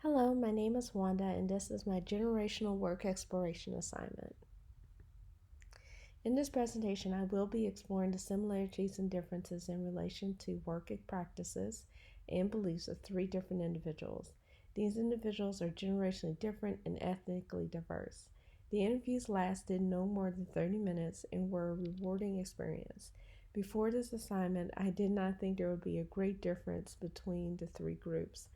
Hello, my name is Wanda, and this is my generational work exploration assignment. In this presentation, I will be exploring the similarities and differences in relation to work practices and beliefs of three different individuals. These individuals are generationally different and ethnically diverse. The interviews lasted no more than 30 minutes and were a rewarding experience. Before this assignment, I did not think there would be a great difference between the three groups.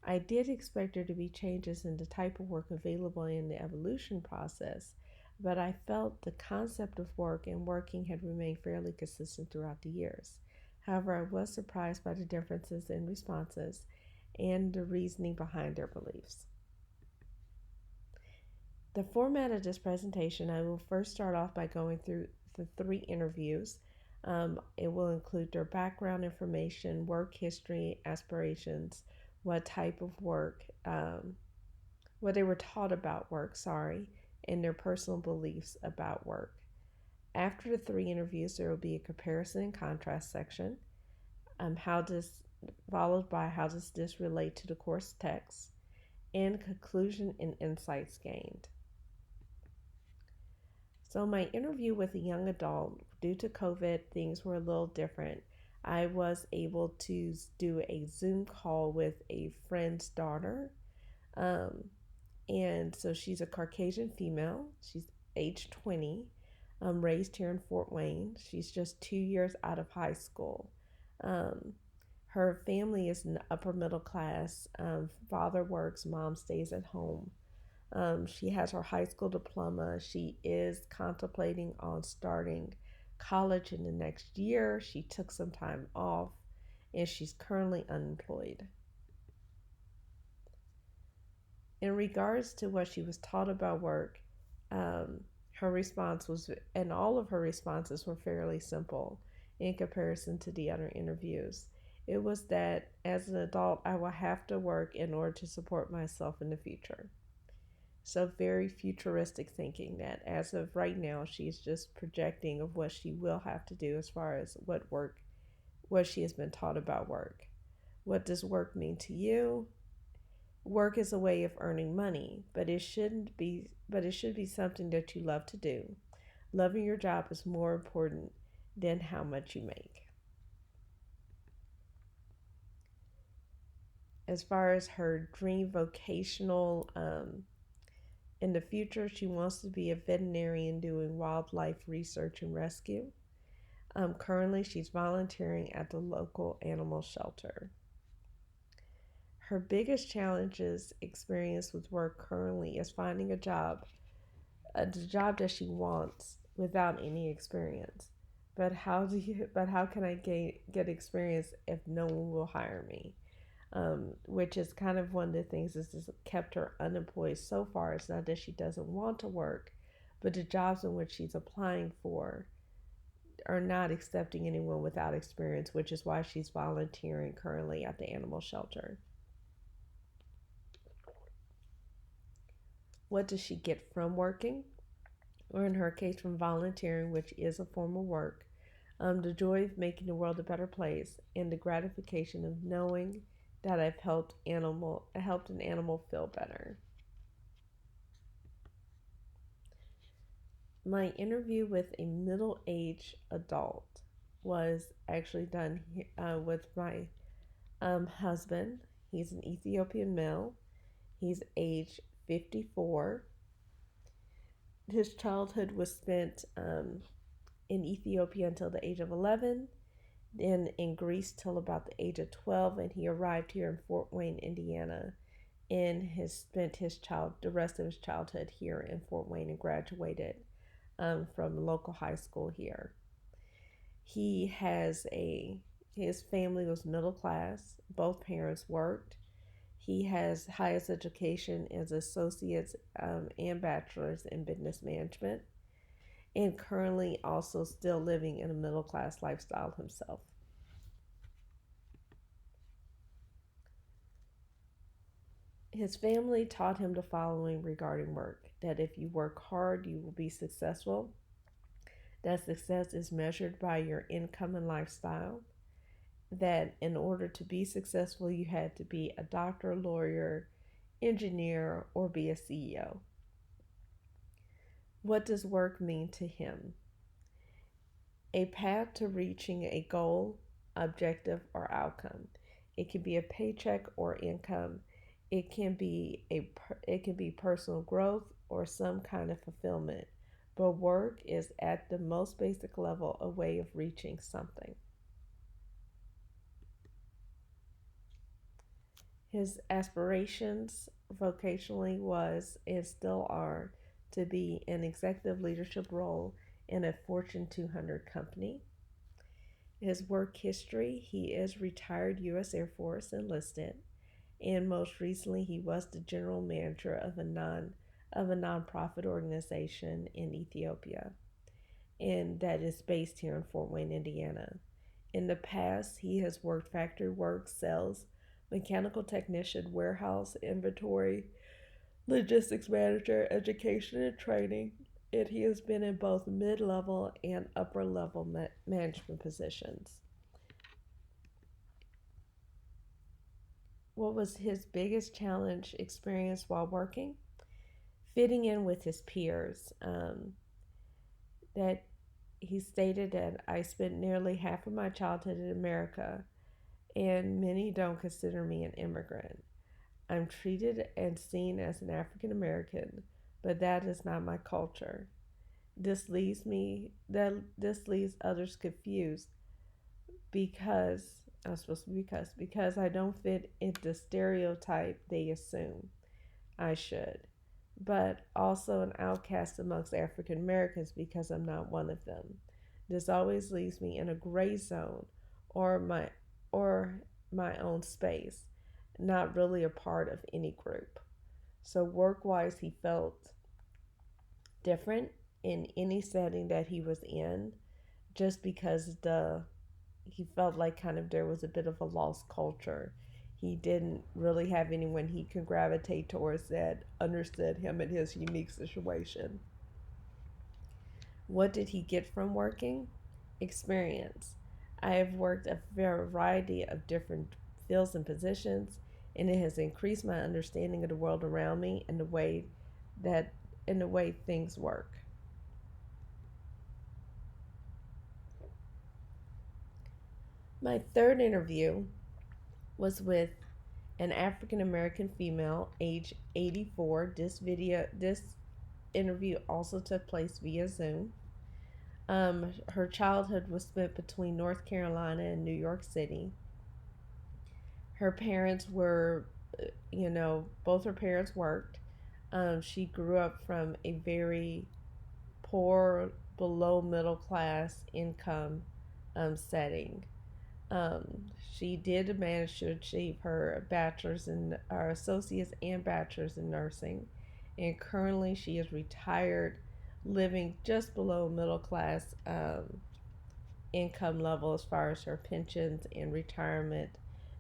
I did expect there to be changes in the type of work available in the evolution process, but I felt the concept of work and working had remained fairly consistent throughout the years. However, I was surprised by the differences in responses and the reasoning behind their beliefs. The format of this presentation, I will first start off by going through the three interviews. It will include their background information, work history, aspirations, what type of work, what they were taught about work, and their personal beliefs about work. After the three interviews, there will be a comparison and contrast section. How does Followed by how does this relate to the course text, and conclusion and insights gained. So my interview with a young adult, due to COVID, things were a little different. I was able to do a Zoom call with a friend's daughter. Um, and so she's a Caucasian female. She's age 20, raised here in Fort Wayne. She's just 2 years out of high school. Um, Her family is upper middle class. Father works, mom stays at home. She has her high school diploma. She is contemplating on starting college in the next year. She took some time off and she's currently unemployed. In regards to what she was taught about work, um, her response was, and all of her responses were fairly simple in comparison to the other interviews. It was that as an adult, I will have to work in order to support myself in the future. So, very futuristic thinking that as of right now, she's just projecting of what she will have to do as far as what she has been taught about work. What does work mean to you? Work is a way of earning money, but it should be something that you love to do. Loving your job is more important than how much you make. As far as her dream vocational in the future, she wants to be a veterinarian doing wildlife research and rescue. Currently, she's volunteering at the local animal shelter. Her biggest challenges experienced with work currently is finding the job that she wants without any experience. But how can I get experience if no one will hire me? Which is kind of one of the things that's just kept her unemployed so far. It's not that she doesn't want to work, but the jobs in which she's applying for are not accepting anyone without experience, which is why she's volunteering currently at the animal shelter. What does she get from working? Or in her case, from volunteering, which is a form of work, the joy of making the world a better place, and the gratification of knowing that I've helped an animal feel better. My interview with a middle-aged adult was actually done with my husband. He's an Ethiopian male. He's age 54. His childhood was spent in Ethiopia until the age of 11, then in Greece till about the age of 12, and he arrived here in Fort Wayne, Indiana, and has spent the rest of his childhood here in Fort Wayne and graduated from local high school here. He has a His family was middle class. Both parents worked. He has highest education as associates and bachelors in business management, and currently also still living in a middle class lifestyle himself. His family taught him the following regarding work: that if you work hard, you will be successful, that success is measured by your income and lifestyle, that in order to be successful, you had to be a doctor, lawyer, engineer, or be a CEO. What does work mean to him? A path to reaching a goal, objective, or outcome. It can be a paycheck or income. It can be personal growth or some kind of fulfillment. But work is at the most basic level a way of reaching something. His aspirations vocationally was and still are to be an executive leadership role in a Fortune 200 company. His work history: he is retired U.S. Air Force enlisted, and most recently he was the general manager of a nonprofit organization in Ethiopia, and that is based here in Fort Wayne, Indiana. In the past, he has worked factory work, sales, mechanical technician, warehouse, inventory, logistics manager, education and training, and he has been in both mid level and upper level management positions. What was his biggest challenge experience while working? Fitting in with his peers. That he stated that I spent nearly half of my childhood in America, and many don't consider me an immigrant. I'm treated and seen as an African American, but that is not my culture. This leaves others confused because I'm supposed to be because I don't fit into the stereotype they assume I should, but also an outcast amongst African Americans because I'm not one of them. This always leaves me in a gray zone or or my own space, not really a part of any group. So work wise, he felt different in any setting that he was in, just because the he felt like kind of there was a bit of a lost culture. He didn't really have anyone he could gravitate towards that understood him and his unique situation. What did he get from working? Experience. I have worked a variety of different fields and positions, and it has increased my understanding of the world around me and that the way things work. My third interview was with an African American female, age 84. This interview also took place via Zoom. Her childhood was spent between North Carolina and New York City. Her parents were, both her parents worked. She grew up from a very poor, below middle class income setting. She did manage to achieve her bachelor's and her associates and bachelor's in nursing, and currently she is retired, living just below middle class income level as far as her pensions and retirement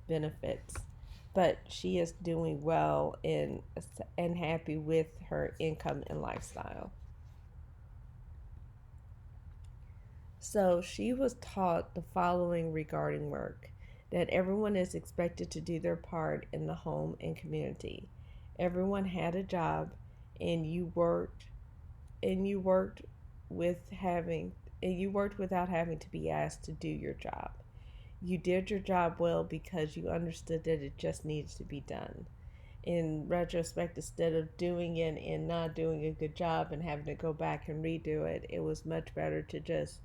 benefits. But she is doing well and happy with her income and lifestyle. So she was taught the following regarding work: that everyone is expected to do their part in the home and community. Everyone had a job, and you worked with having and you worked without having to be asked to do your job. You did your job well because you understood that it just needs to be done. In retrospect, instead of doing it and not doing a good job and having to go back and redo it, it was much better to just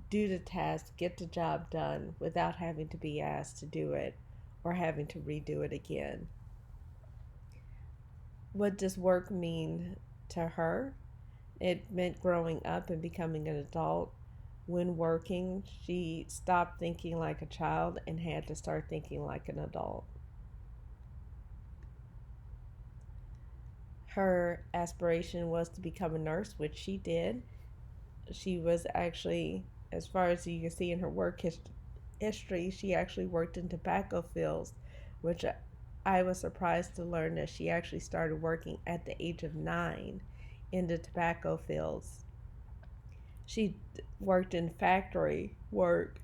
do the task, get the job done without having to be asked to do it or having to redo it again. What does work mean to her? It meant growing up and becoming an adult. When working, she stopped thinking like a child and had to start thinking like an adult. Her aspiration was to become a nurse, which she did. She was actually, as far as you can see in her history, she actually worked in tobacco fields, which I was surprised to learn that she actually started working at the age of 9 in the tobacco fields. She worked in factory work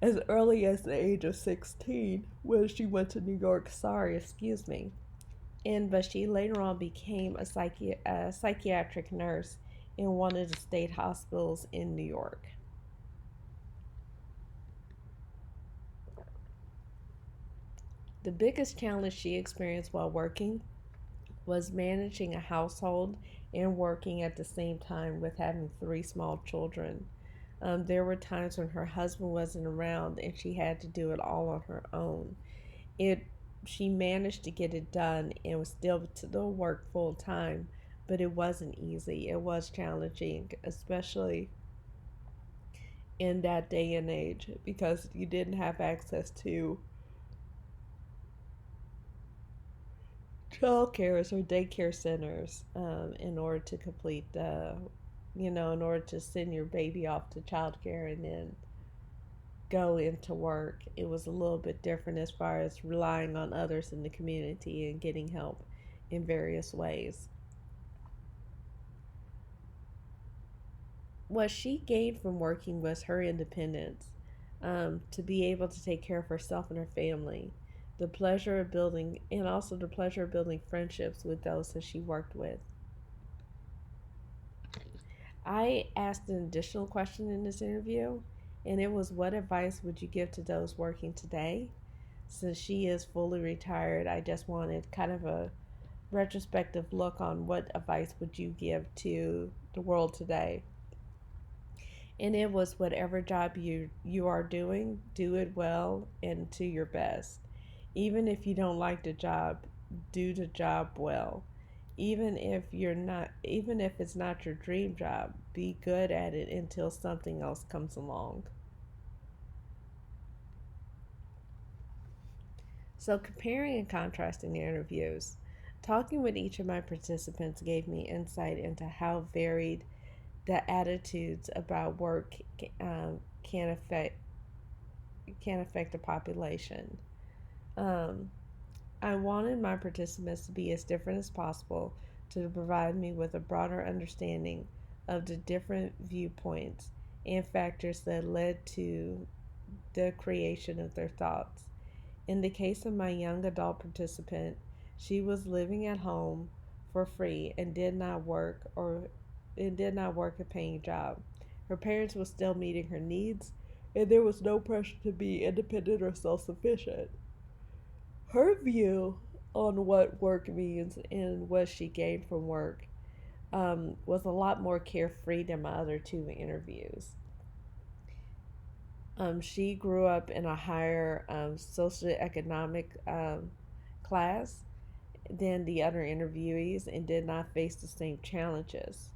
as early as the age of 16 when she went to New York. Sorry, excuse me. but she later on became a psychiatric nurse in one of the state hospitals in New York. The biggest challenge she experienced while working was managing a household and working at the same time with having three small children. There were times when her husband wasn't around and she had to do it all on her own. It She managed to get it done and was still work full time, but it wasn't easy. It was challenging, especially in that day and age, because you didn't have access to child cares or daycare centers in order to complete in order to send your baby off to child care and then go into work. It was a little bit different as far as relying on others in the community and getting help in various ways. What she gained from working was her independence, to be able to take care of herself and her family, the pleasure of building, and also the pleasure of building friendships with those that she worked with. I asked an additional question in this interview, and it was, what advice would you give to those working today? Since she is fully retired, I just wanted kind of a retrospective look on what advice would you give to the world today. And it was, whatever job you are doing, do it well and to your best. Even if you don't like the job, do the job well. Even if it's not your dream job, be good at it until something else comes along. So, comparing and contrasting the interviews, talking with each of my participants gave me insight into how varied the attitudes about work um, can affect can affect the population. Um, I wanted my participants to be as different as possible to provide me with a broader understanding of the different viewpoints and factors that led to the creation of their thoughts. In the case of my young adult participant, she was living at home for free and did not work a paying job. Her parents were still meeting her needs, and there was no pressure to be independent or self sufficient. Her view on what work means and what she gained from work was a lot more carefree than my other two interviews. She grew up in a higher socioeconomic class than the other interviewees and did not face the same challenges.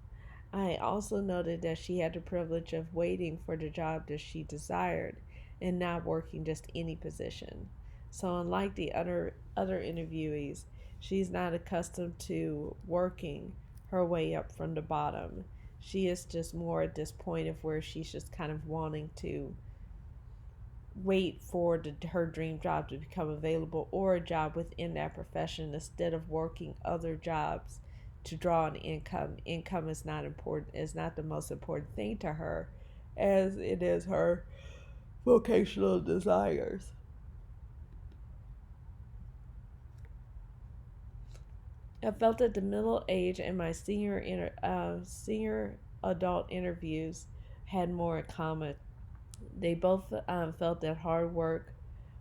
I also noted that she had the privilege of waiting for the job that she desired and not working just any position. So unlike the other interviewees, she's not accustomed to working her way up from the bottom. She is just more at this point of where she's just kind of wanting to wait for her dream job to become available or a job within that profession instead of working other jobs to draw an income. Income is not important, is not the most important thing to her as it is her vocational desires. I felt that the middle age and my senior adult interviews had more in common. They both felt that hard work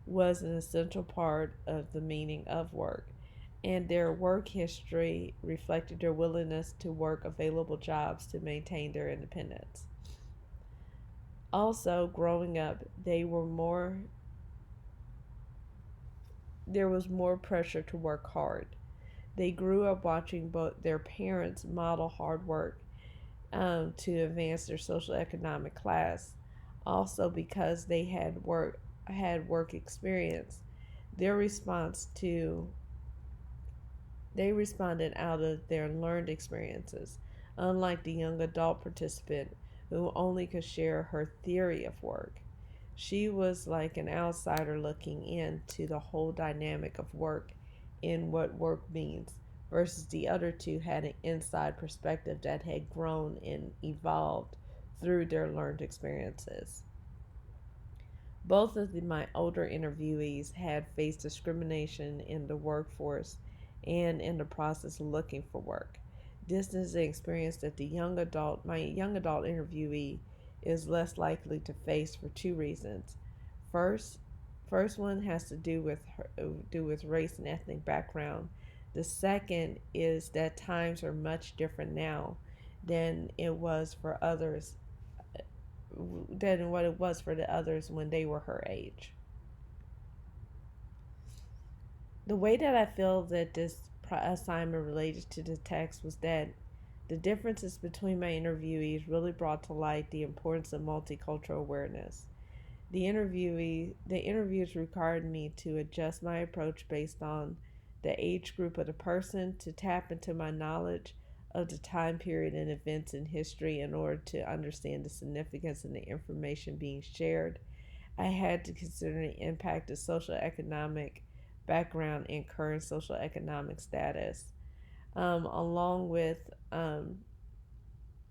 was an essential part of the meaning of work, and their work history reflected their willingness to work available jobs to maintain their independence. Also, growing up, there was more pressure to work hard. They grew up watching both their parents model hard work to advance their social economic class. Also, because they had work experience, their response to they responded out of their learned experiences, unlike the young adult participant who only could share her theory of work. She was like an outsider looking into the whole dynamic of work and what work means, versus the other two had an inside perspective that had grown and evolved through their learned experiences. Both of my older interviewees had faced discrimination in the workforce and in the process of looking for work. This is an experience that my young adult interviewee is less likely to face for two reasons. First, first one has to do with race and ethnic background. The second is that times are much different now than it was for others than what it was for the others when they were her age. The way that I feel that this assignment related to the text was that the differences between my interviewees really brought to light the importance of multicultural awareness. The interviews required me to adjust my approach based on the age group of the person to tap into my knowledge of the time period and events in history in order to understand the significance of the information being shared. I had to consider the impact of social economic background and current social economic status, along with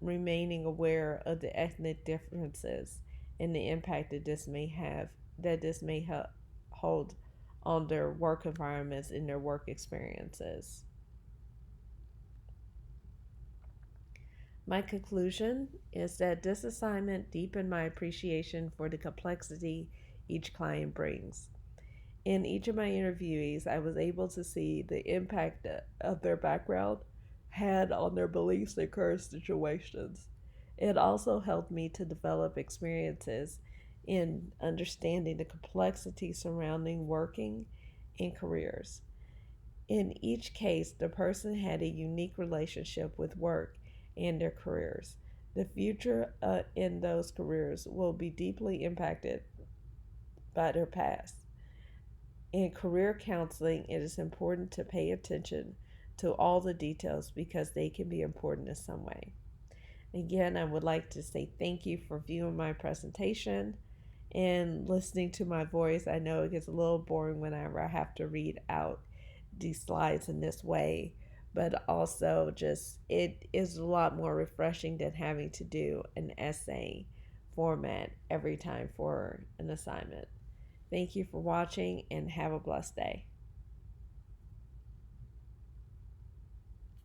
remaining aware of the ethnic differences and the impact that this may hold on their work environments and their work experiences. My conclusion is that this assignment deepened my appreciation for the complexity each client brings. In each of my interviewees, I was able to see the impact of their background had on their beliefs and current situations. It also helped me to develop experiences in understanding the complexity surrounding working and careers. In each case, the person had a unique relationship with work and their careers. The future in those careers will be deeply impacted by their past. In career counseling, it is important to pay attention to all the details because they can be important in some way. Again, I would like to say thank you for viewing my presentation and listening to my voice. I know it gets a little boring whenever I have to read out these slides in this way, but also just it is a lot more refreshing than having to do an essay format every time for an assignment. Thank you for watching and have a blessed day.